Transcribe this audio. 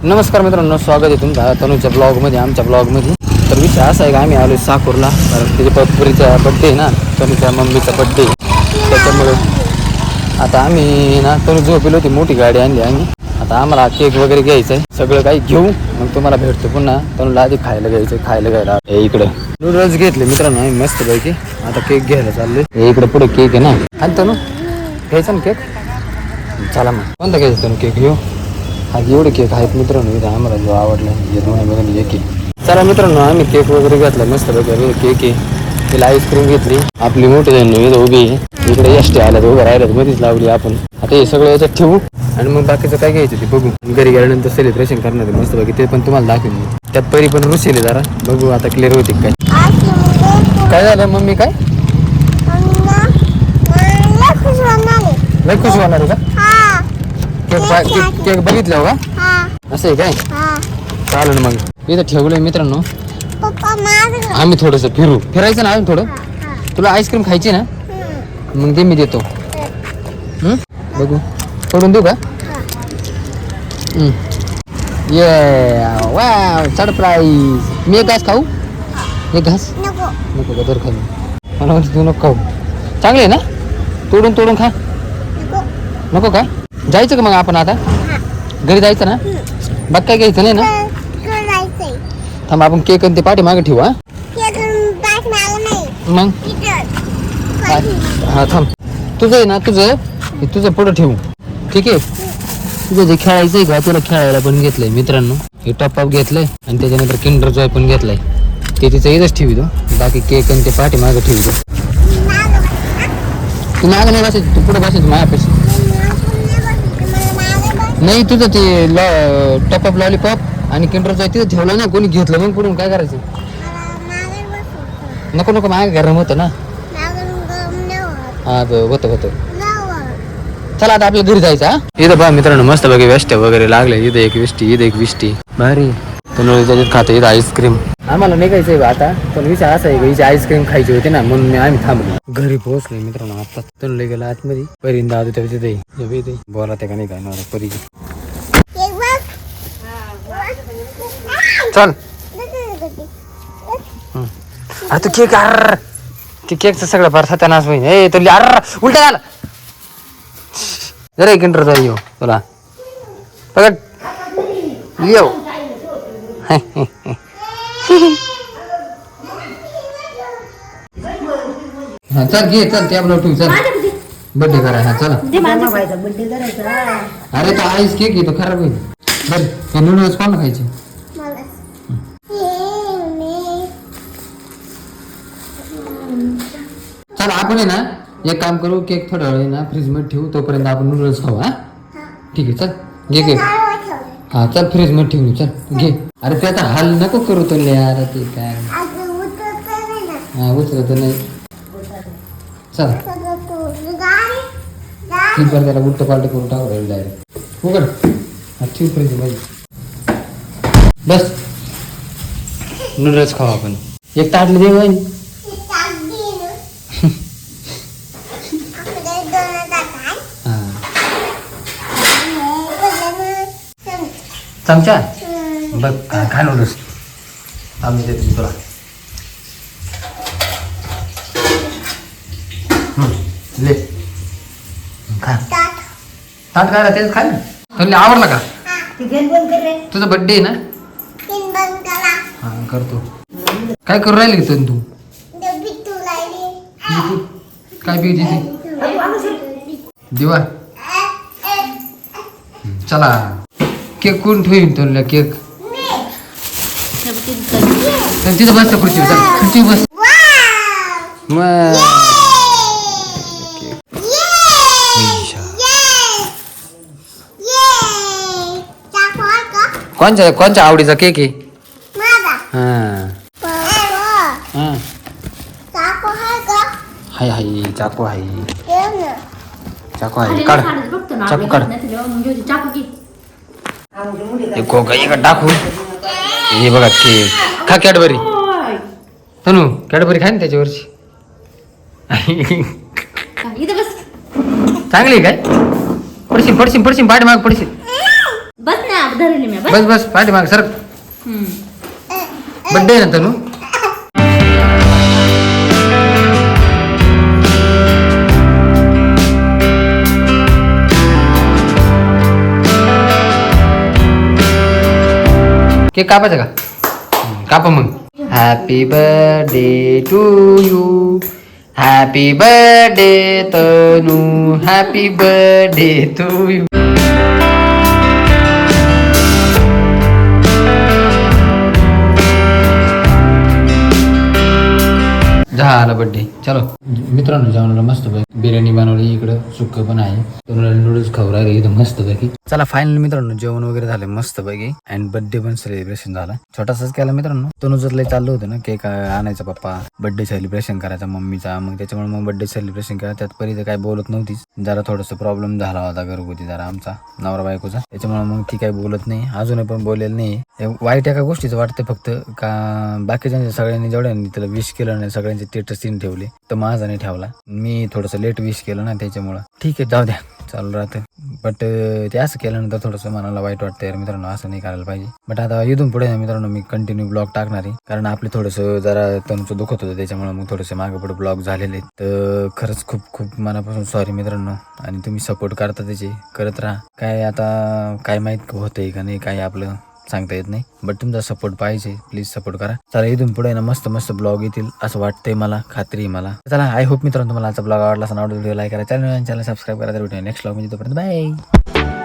नमस्कार मित्रांनो, स्वागत आहे तुमचं तनुच्या ब्लॉगमध्ये, आमच्या ब्लॉगमध्ये. तर विषय असा आहे की आम्ही आलो साकूरला, कारण तिच्या पप्परीचा बड्डे आहे ना, तनुच्या मम्मीचा बड्डे. त्याच्यामुळे आता आम्ही ना तनु झोपेल होती, मोठी गाडी आणली आम्ही. आता आम्हाला केक वगैरे घ्यायचं आहे, सगळं काही घेऊ, मग तुम्हाला भेटतो पुन्हा. तनुला आधी खायला घ्यायला इकडे नूडल्स घेतले मित्रांनो आम्ही मस्तपैकी. आता केक घ्यायला चाललोय. इकडे पुढे केक आहे ना. आणि तनु घ्यायचा ना केक? चला मग कोणता घ्यायचा तनु केक? घेऊ. हा एवढे केक आहेत मित्रांनो, इथं आम्हाला जो आवडला हे दोन्ही एक केक. चला मित्रांनो, आम्ही केक वगैरे घेतला मस्त वगैरे. केक आहे, तिला आईस्क्रीम घेतली. आपली मोठी जण इथं उभी आहे, इकडे एसटी आल्यात उभं राहिल्यात, मध्येच लावली आपण. आता हे सगळं याच्यात ठेवू आणि मग बाकीचं काय घ्यायचं ते बघू. घरी गेल्यानंतर सेलिब्रेशन करणार आहे मस्त बाकी, ते पण तुम्हाला दाखवेन मी. त्यात परी पण रुसेल जरा, बघू आता क्लिअर होती काय झालं. मम्मी काय लय खुश होणार आहे का? केक बघितलं का? असं आहे काय? चालेल मग. इथं ठेवलंय मित्रांनो. आम्ही थोडस फिरायचं ना अजून थोडं. तुला आईस्क्रीम खायची ना? मग ते मी देतो. बघू सोडून देऊ का? ये वाव, सरप्राईज. मी एक घास खाऊ? एक घास नको का? तर खाऊ. मला म्हणते तू नको खाऊ. चांगले आहे ना? तोडून खा. नको का? जायचं का मग आपण आता घरी जायचं ना? बाग काय घ्यायचं नाही ना? थांब, आपण केक आणि ते पाठी मागे ठेवू. मग हा थांब, तुझं आहे ना, तुझं पुढं ठेवू. ठीक आहे. तुझं जे खेळायचं आहे का, तुला खेळायला पण घेतलंय मित्रांनो. हे टॉप अप घेतलंय आणि त्याच्यानंतर किंडर जॉय पण घेतलाय. ते तिचं इथंच ठेवतो. बाकी केक आणि ते पाठी मागे ठेवतो. तू मागं नाही बसायचं, तू पुढे बसायचं माझ्यापाशी. नाही, तुझं ते टॉपअप लॉलीपॉप आणि किंडर जॉय तिथं ठेवलं ना, कोणी घेतलं मग पुढून काय करायचं? नको मागे गरम होतं ना. हा होतं. चला आता आपल्या घरी जायचं. इथं बघा मित्रांनो, मस्त बघा वेस्ट्या वगैरे लागले. इथं एक विष्टी भारी. त्याच्यात खातो इथं आईस्क्रीम. आम्हाला निघायचंय आता, पण विषय असा आहे की हिची आईस्क्रीम खायची होती ना, म्हणून आम्ही थांबलो. घरी पोहोचलोय मित्रांनो आता. तनुला गेला आतमध्ये, परिंदा आधी तर तिथे बोला त्या का नाही काय ना परी. चल तू केक ते केकचं सगळं फार सत्यानाश होईल. ए तुला उलटा झाला जरा. किंडर जाई येऊ तुला पकड येऊ. हा चल घे, चल टॅबला ठेवू. चल बर्थडे करायचा. चला अरे तो आईस केक आहे, तो खराब होईल. बरं नूडल्स कोण खायचे? चल आपण आहे ना एक काम करू, केक थोडा वेळ ना फ्रीज मध्ये ठेवू, तोपर्यंत आपण नूडल्स खाऊ. हा ठीक आहे, चल घे केक. हा चल फ्रीज मध्ये ठेवू. चल घे. अरे त्याचा हाल नको करू तो यार. ते काय हा उचलत नाही. चल ठीक आहे, त्याला उलट पालट करून टाकू डायरेक्ट. उघड ठेव फ्रीज मध्ये. बस नूडल्स खाऊ आपण. एक ताटली दे वहिनी. चमचा बघ खा नूडल्स. आम्ही देतो तुला. ले खा. ताट काय तेच खा ना. तुला आवडला का? तुझा बर्थडे आहे ना? हा करतो. काय करू राहिली तू? काय बी दिवा. चला केक कोण ठेवीन तुला? केक तिथं बस खुर्ची. खुर्ची बस. कोणच्या आवडीचा केक आहे? हाय चाकू आहे. काढ चाकू काढ. टाकू. हे बघा केक. खा कॅडबरी. तनु कॅडबरी खाय ना त्याच्यावरची. चांगली काय? पडशील पाठ माग पडशील. बस ना हात धरले मी बस. बस बस पाठीमाग सर. बड्डे आहे ना तनू. केक कापायचा का? कापा मग. Happy birthday to you. Happy birthday Tanu. Happy birthday to you. झाला बर्थडे. चलो मित्रांनो, जेवणाला मस्त पैकी बिर्याणी बनवली. इकडं सुक्क पण आहे. नूडल्स खाऊ राहिले इथं मस्त पैकी. चला फायनल मित्रांनो, जेवण वगैरे झालं मस्त पैकी. अँड बर्थडे पण सेलिब्रेशन झाला. छोटासाच केला मित्रांनो. तनुजत लय चाललं होतं ना, केक आणायचा पप्पा, बर्थडे सेलिब्रेशन करायचा मम्मीचा. मग त्याच्यामुळे मग बर्थडे सेलिब्रेशन केला. त्यात परी काय बोलत नव्हतीच. जरा थोडस प्रॉब्लेम झाला होता घरगुती जरा आमचा नवरा बायकोचा. त्याच्यामुळे मग ती काही बोलत नाही. अजूनही पण बोलेल नाही. वाईट एका गोष्टीचं वाटतं फक्त का बाकीच्या सगळ्यांनी जेवढ्यांनी त्याला विश केलं नाही, सगळ्यांचे स्टेटस तीन ठेवले, तर माझा नाही ठेवला. मी थोडस लेट विश केलं ना, त्याच्यामुळं ठीक आहे जाऊ द्या, चालू राहतं. बट ते असं केल्यानंतर थोडंसं मनाला वाईट वाटतं यार मित्रांनो, असं नाही करायला पाहिजे. बट आता इथून पुढे मित्रांनो मी कंटिन्यू ब्लॉग टाकणार आहे. कारण आपले थोडंसं जरा तनुचं दुखत होतं, त्याच्यामुळे मग थोडेसे मागे पुढे ब्लॉग झालेले. तर खरंच खूप खूप मनापासून सॉरी मित्रांनो. आणि तुम्ही सपोर्ट करता त्याचे, करत राहा. काय आता काय माहीत होतंय का नाही, काय आपलं सांगता येत नाही. बट तुमचा सपोर्ट पाहिजे, प्लीज सपोर्ट करा. चला इथून पुढे ना मस्त मस्त ब्लॉग येतील असं वाटतंय मला, खात्री मला. चला आय होप मित्रांनो तुम्हाला आजचा ब्लॉग आवडला असेल. व्हिडिओ लाईक करा, चॅनल सबस्क्राईब करा. तर भेटूया नेक्स्ट ब्लॉग मध्ये. तोपर्यंत बाय.